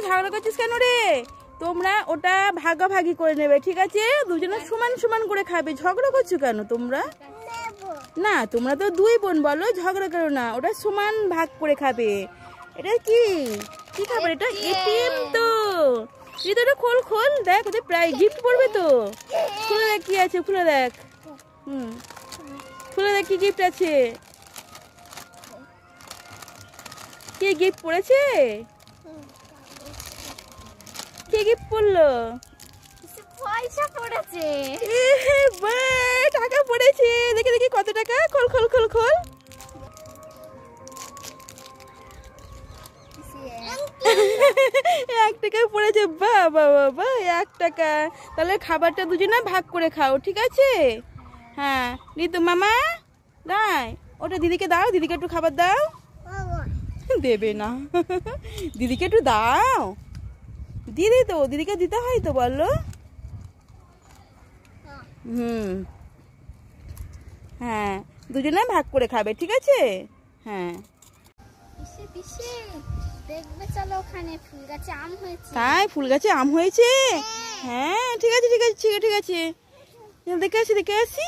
ঝগড়া করছিস কেন রে? তোমরা ওটা ভাগাভাগি করে নেবে, ঠিক আছে? দুজনে সমান সমান করে খাবে। ঝগড়া করছো কেন তোমরা? না, তোমরা তো দুই বোন, বলো ঝগড়া করো না। ওটা সমান ভাগ করে খাবে। এটা কি কি খাবার? এটা এটিএম তো। এটা খোল খোল, দেখ ওদের প্রায় গিফট পড়বে তো। খুলে দেখ কি আছে, খুলে দেখ। খুলে দেখ কি গিফট আছে। কে গিফট পড়েছে? কে গিফট পড়লো? পয়সা পড়েছে। টাকা পড়েছে। দেখি দেখি কত টাকা। খোল খোল খোল খোল। 1 টাকায় পড়েছে। বাহ বাহ বাহ, 1 টাকা। তাহলে খাবারটা দুজনে ভাগ করে খাও, ঠিক আছে? হ্যাঁ ঋতু মামা, দাই ওটা দিদিকে দাও। দিদিকে একটু খাবার দাও। দেবে না। দিদিকে একটু দাও। দিদি তো, দিদিকে দিতে হয় তো, বলো। হ্যাঁ, দুজনে ভাগ করে খাবে, ঠিক আছে? হ্যাঁ। দেখবে চলো, ওখানে ফুল গাছে আম হয়েছে। তাই? ফুল গাছে আম হয়েছে? হ্যাঁ ঠিক আছে ঠিক আছে ঠিক আছে। দেখে আসি দেখে আসি।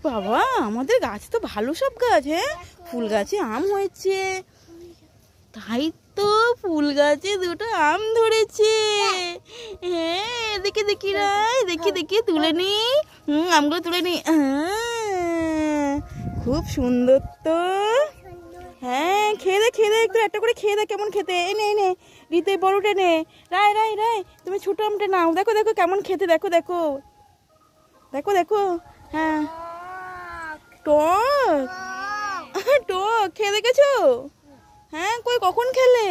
বাবা, আমাদের গাছ তো ভালো সব গাছ। হ্যাঁ, ফুল গাছে আম হয়েছে। তাই তো, ফুল গাছে 2টো আম ধরেছে। হ্যাঁ, দেখি দেখি রাই, দেখি দেখি তুলে নি। আমগুলো তুলে নি। খুব সুন্দর তো। হ্যাঁ, খেয়ে দে খেয়ে দে, একটু একটা করে খেয়ে দে কেমন খেতে। এনে এনে রিতে বড়টা নে। রাই রাই রাই, তুমি ছোট আমটা নাও। দেখো দেখো কেমন খেতে, দেখো দেখো দেখো দেখো। হ্যাঁ, টক টক খেয়ে দেখেছো? হ্যাঁ, কই কখন খেলে?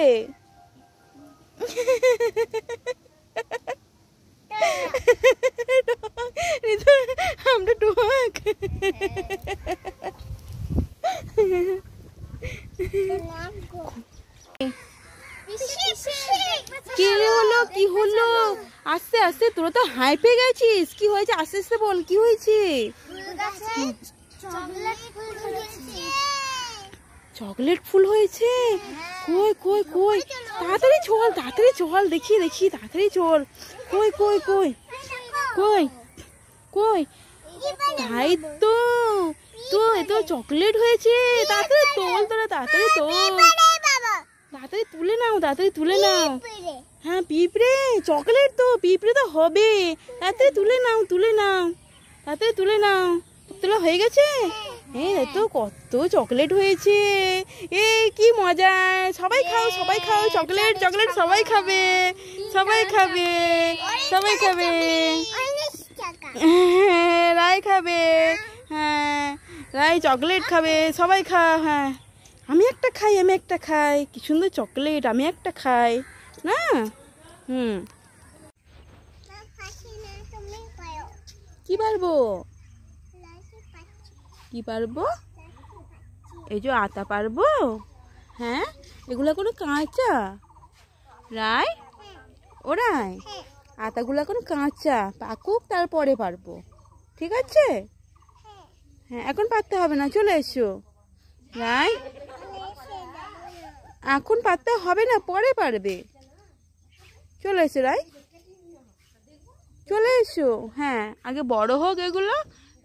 আমরা টক। কি হলো কি হলো? আস্তে আস্তে, তোরা তো হাইপে গেছিস। কি হয়েছে? আস্তে আস্তে বল, কি হয়েছে? চকলেট ফুল হয়েছে? কই কই কই, তাড়াতাড়ি চল তাড়াতাড়ি চল, দেখি দেখি তাড়াতাড়ি চল। কই কই কই কই কই? তাই তো, তো এ তো চকলেট হয়েছে। তাড়াতাড়ি তোল তোরা, তাড়াতাড়ি তোল। তাড়াতাড়ি তুলে নাও, তাড়াতাড়ি তুলে নাও। হ্যাঁ, পিঁপড়ে চকলেট তো, পিঁপড়ে তো হবে। তাড়াতাড়ি তুলে নাও, তুলে নাও, তাড়াতাড়ি তুলে নাও। তোলা হয়ে গেছে? এই তো কত চকলেট হয়েছে। এই কি মজা। সবাই খাও সবাই খাও, চকলেট চকলেট সবাই খাবে, সবাই খাবে, সবাই খাবে। রাই খাবে। হ্যাঁ, রাই চকলেট খাবে, সবাই খা। হ্যাঁ, আমি একটা খাই, আমি একটা খাই। কি সুন্দর চকলেট, আমি একটা খাই না। কি পারবো? কি পারবো? এই যে আতা পারবো। হ্যাঁ, এগুলো কোনো কাঁচা রাই। ও রাই, আতাগুলো কোনো কাঁচা, পাকুক তারপরে পারবো, ঠিক আছে? হ্যাঁ, এখন পারতে হবে না, চলে এসো রাই। এখন পারতে হবে না, পরে পারবে। চলে এসো রাই, চলে এসো। হ্যাঁ, আগে বড় হোক এগুলো,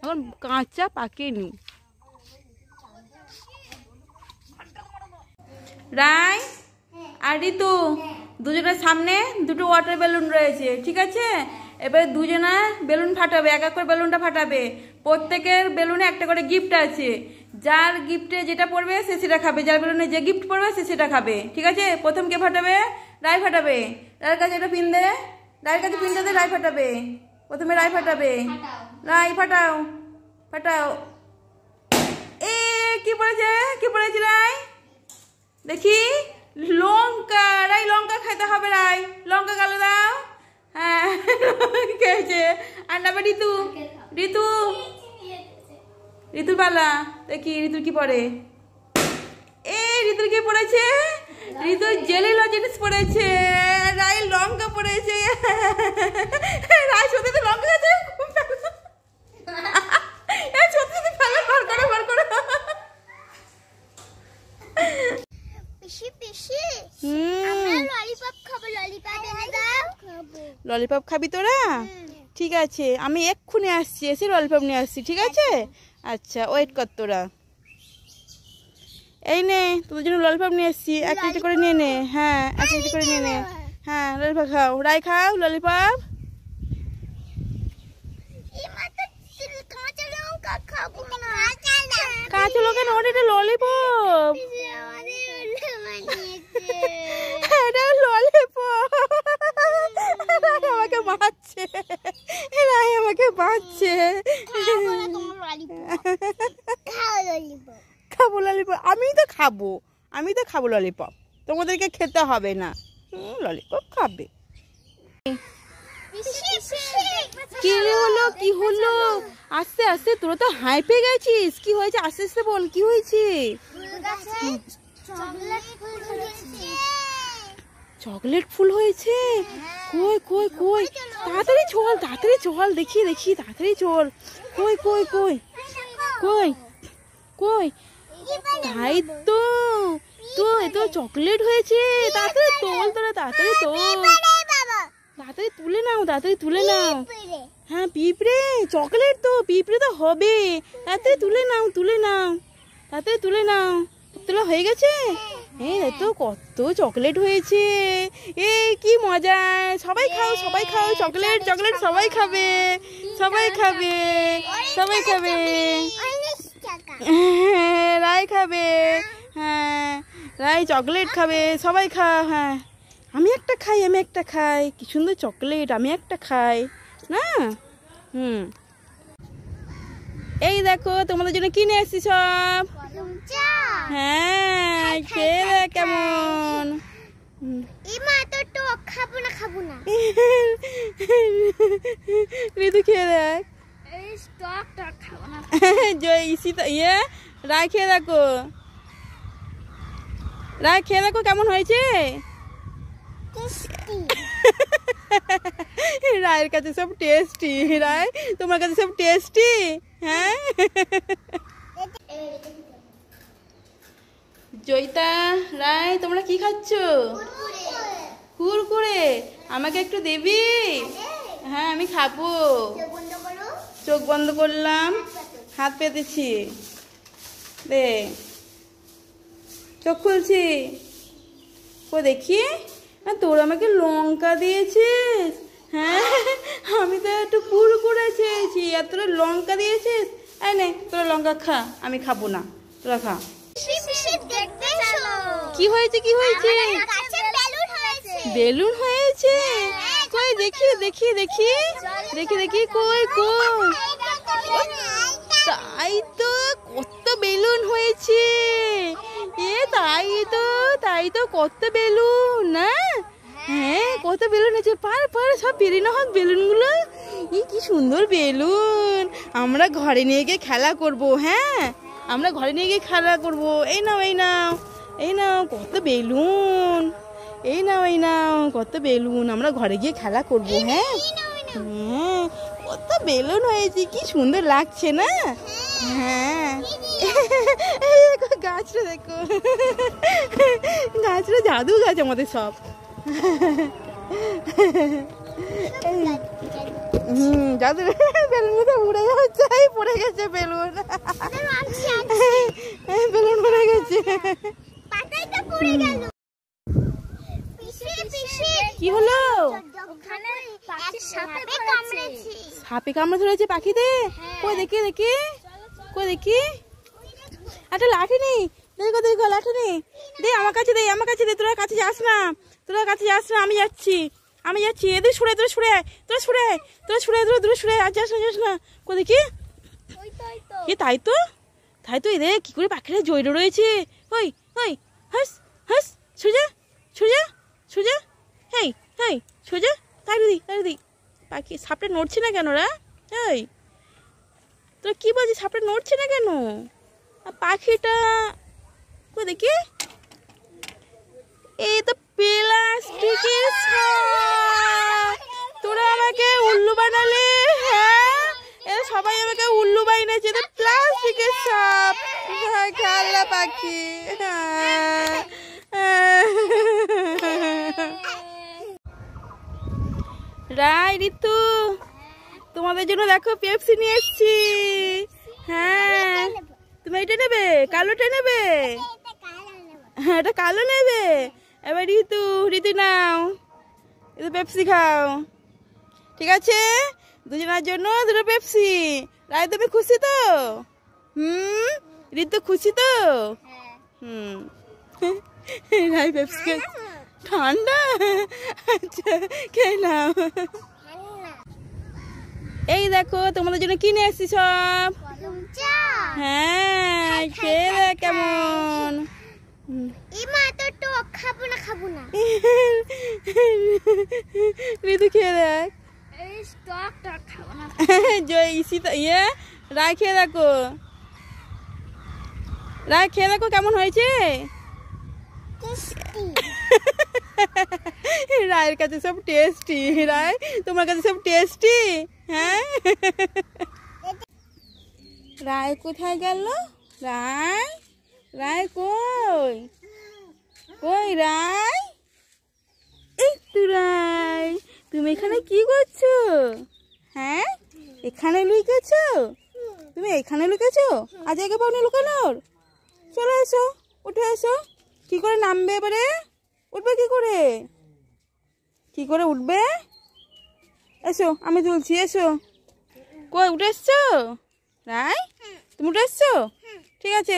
এখন কাঁচা পাকেনি। রাই আর ঋতু, দুজনের সামনে 2টো ওয়াটার বেলুন রয়েছে, ঠিক আছে? এবারে দুজনা বেলুন ফাটাবে, এক এক করে বেলুনটা ফাটাবে। প্রত্যেকের বেলুনে একটা করে গিফট আছে। যার গিফটে যেটা পড়বে সে সেটা খাবে, যার বেলুনে যে গিফট পড়বে সে সেটা খাবে, ঠিক আছে? প্রথম কে ফাটাবে? রাই ফাটাবে। রায়ের কাছে একটা পিন দে, রায়ের কাছে পিনটা দে, রাই ফাটাবে। প্রথমে রাই ফাটাবে। রাই ফাটাও, ফাটাও। এ কি পড়েছে? কি পড়েছে রাই? দেখি, লঙ্কা। রাই লঙ্কা খাইতে হবে। রাই লঙ্কা গালে দাও। হ্যাঁ, খেয়েছে। আর নামে ঋতু, ঋতু, ঋতুর পালা। দেখি ঋতুর কি পড়ে। এ ঋতুর কি পড়েছে? ঋতুর জেলি লজেন্স পড়েছে। রাই লঙ্কা পড়েছে। রাই সত্যি তো লঙ্কা খেয়েছে। সত্যি ফেলে বার করে বার করে। পিসি পিসি, ললিপপ খাবো, ললিপপ এনে দাও। ললিপপ খাবি তোরা? ঠিক আছে, আমি এক্ষুনি আসছি, এসে ললিপপ নিয়ে আসছি, ঠিক আছে? আচ্ছা, ওয়েট কর তোরা। এই নে, তোদের জন্য ললিপপ নিয়ে এসছি, এক কেজি করে নিয়ে নে। হ্যাঁ, এক কেজি করে নিয়ে নে। হ্যাঁ, ললিপপ খাও। রাই খাও ললিপপ। কাঁচা লঙ্কা না, ওটা ললিপপ। এটা ললিপপ। আমাকে মারছে, রাই আমাকে মারছে। খাবো ললিপপ, আমি তো খাবো ললিপপ, তোমাদেরকে খেতে হবে না। ললিপপ খাবে। কি হলো, কি হলো? আস্তে আস্তে, তোরা তো হাইপে গেছিস। কি হয়েছে? আস্তে আস্তে বল, কি হয়েছে? চকলেট ফুল হয়েছে? কই কই কই, তাড়াতাড়ি চল, তাড়াতাড়ি চল, দেখি দেখি, তাড়াতাড়ি চল। কই কই কই কই কই, তাই তো, তো এ তো চকলেট হয়েছে। তাড়াতাড়ি তোল তোরা, তাড়াতাড়ি তোল, তাড়াতাড়ি তুলে নাও, তাড়াতাড়ি তুলে নাও। হ্যাঁ, পিঁপড়ে, চকলেট তো, পিঁপড়ে তো হবে। তাড়াতাড়ি তুলে নাও, তুলে নাও, তাড়াতাড়ি তুলে নাও। তোলা হয়ে গেছে? এই তো কত চকলেট হয়েছে। এই কি মজা! সবাই খাও, সবাই খাও, চকলেট চকলেট সবাই খাবে, সবাই খাবে, সবাই খাবে। রাই খাবে। হ্যাঁ, রাই চকলেট খাবে, সবাই খা। হ্যাঁ, আমি একটা খাই, আমি একটা খাই। কি সুন্দর চকলেট, আমি একটা খাই না। এই দেখো, তোমাদের জন্য কিনে এসেছি সব। হ্যাঁ, খেয়ে দেখ কেমন। ঋতু খেয়ে দেখ। ইয়ে রায় খেয়ে দেখো, রায় খেয়ে দেখো কেমন হয়েছে। রায়ের কাছে সব টেস্টি। রায়, তোমার কাছে সব টেস্টি? হ্যাঁ। জয়িতা, রায়, তোমরা কি খাচ্ছ? কুরকুরে। আমাকে একটু দিবি? হ্যাঁ, আমি খাবো। চোখ বন্ধ করলাম, হাত পেতেছি, দে, চোখ খুলছি। ও দেখি, তোর আমাকে লঙ্কা দিয়েছিস। হ্যাঁ, আমি তো একটু কুরকুরে চেয়েছি, আর তোরা লঙ্কা দিয়েছিস। এই নে, তোরা লঙ্কা খা, আমি খাবো না, তোরা খা। কি হয়েছে, কি হয়েছে? বেলুন হয়েছে? কই দেখি দেখি দেখি দেখি দেখি, কই কই। তাই তো, কত বেলুন হয়েছে। এ তাই তো, তাই তো, কত বেলুন না। হ্যাঁ, কত বেলুন হয়েছে। পার পার সব বেরিয়ে হোক বেলুনগুলো। কি সুন্দর বেলুন। আমরা ঘরে নিয়ে গিয়ে খেলা করব। হ্যাঁ, আমরা ঘরে নিয়ে গিয়ে খেলা করব। এই নাও, এই নাও, এই নাও, কত বেলুন। এই নাও, এই নাও, কত বেলুন। আমরা ঘরে গিয়ে খেলা করব। হ্যাঁ, হ্যাঁ, কত বেলুন হয়েছে, কি সুন্দর লাগছে না। হ্যাঁ, দেখো গাছটা, দেখো গাছটা জাদু গাছ আমাদের সব। জাদু বেলুন তো উড়ে যাচ্ছে, পড়ে গেছে বেলুন, বেলুন পড়ে গেছে। কি হলো? সাপে কামড়ে ধরেছে পাখিতে? কই দেখি দেখি, কই দেখি। একটা লাঠি নেই, দেখো দেখো, লাঠি নেই। দে আমার কাছে, দে আমার কাছে, দে। তোরা কাছে যাস না, তোরা কাছে যাস না, আমি যাচ্ছি, আমি যাচ্ছি। এদের সরে, তোরা সরে, তোরা সরে, তোরা সরে, তোরা দূরে সরে, আর যাস না, যাস না। কই দেখি। এ তাই তো, তাই তো। এদের কি করে পাখিরা জড়িয়ে রয়েছে। ওই ওই, হাস হাস, সোজা সোজা সোজা। হেই হেই, সোজা, তাই দিদি, তাই দিদি। পাখি সাপটা নড়ছে না কেন রা? এই তোরা কি বলছিস, সাপটা নড়ছে না কেন? পাখিটা কই দেখি। এই তো প্লাস্টিকের ছাপ। তোরা আমাকে উল্লু বানালে। হ্যাঁ, এরা সবাই আমাকে উল্লু বানিয়েছে। তো প্লাস্টিকের ছাপ, খেলনা পাখি। রাই ঋতু তোমাদের জন্য দেখো পেপসি নিয়ে এসছি। হ্যাঁ তুমি এটা নেবে, কালোটা নেবে? হ্যাঁ এটা কালো নেবে। এবার ঋতু নাও, এটা পেপসি খাও। ঠিক আছে, দুজনের জন্য দুটো পেপসি। রাই তুমি খুশি তো? ঋতু খুশি তো? রাই পেপসি ঠান্ডা। আচ্ছা খেয়ে নাও। এই দেখো তোমাদের জন্য কিনে এসছি সব। হ্যাঁ খেয়ে দেখ কেমন। ঋতু খেয়ে দেখ। ইয়ে রায় খেয়ে দেখো, রায় খেয়ে দেখো কেমন হয়েছে। রায়ের কাছে সব টেস্টি। রায় তোমার কাছে সব টেস্টি। হ্যাঁ রায় কোথায় গেল? রায়, রায় কই? কই রায়? এই তো রায়, তুমি এখানে কি করছো? হ্যাঁ এখানে লুকেছো? তুমি এখানে লুকেছো? আর জায়গা পাওনি লুকানোর? চলে এসো, উঠে এসো। কি করে নামবে এবারে? উঠবে কি করে? কি করে উঠবে? এসো আমি তুলছি, এসো। কই উঠে এসছো রায়? তুমি উঠে এসছো? ঠিক আছে।